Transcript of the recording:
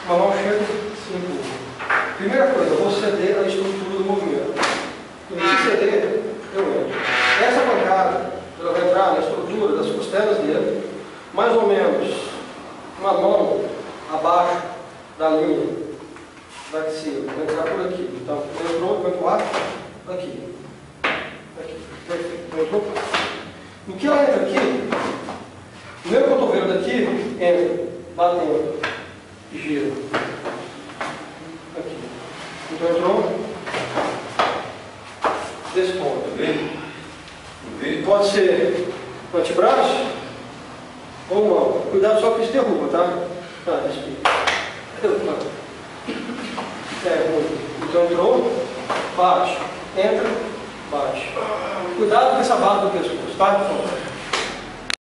uma mão chega e se empurra. Primeira coisa, eu vou ceder a estrutura do movimento. E se ceder, eu entro. Essa pancada, ela vai entrar na estrutura das costelas dele, mais ou menos uma mão abaixo da linha da axila. Vai entrar por aqui. Então, entrou, vai pro ar, aqui. Aqui. Entrou. No que ela entra aqui, o meu cotovelo daqui entra, batendo, gira. Aqui. Então entrou desse ponto. Pode ser o antebraço ou mão. Cuidado só que isso derruba, tá? Tá, respira. Então entrou, bate, entra, bate. Cuidado com essa barra do pescoço, tá?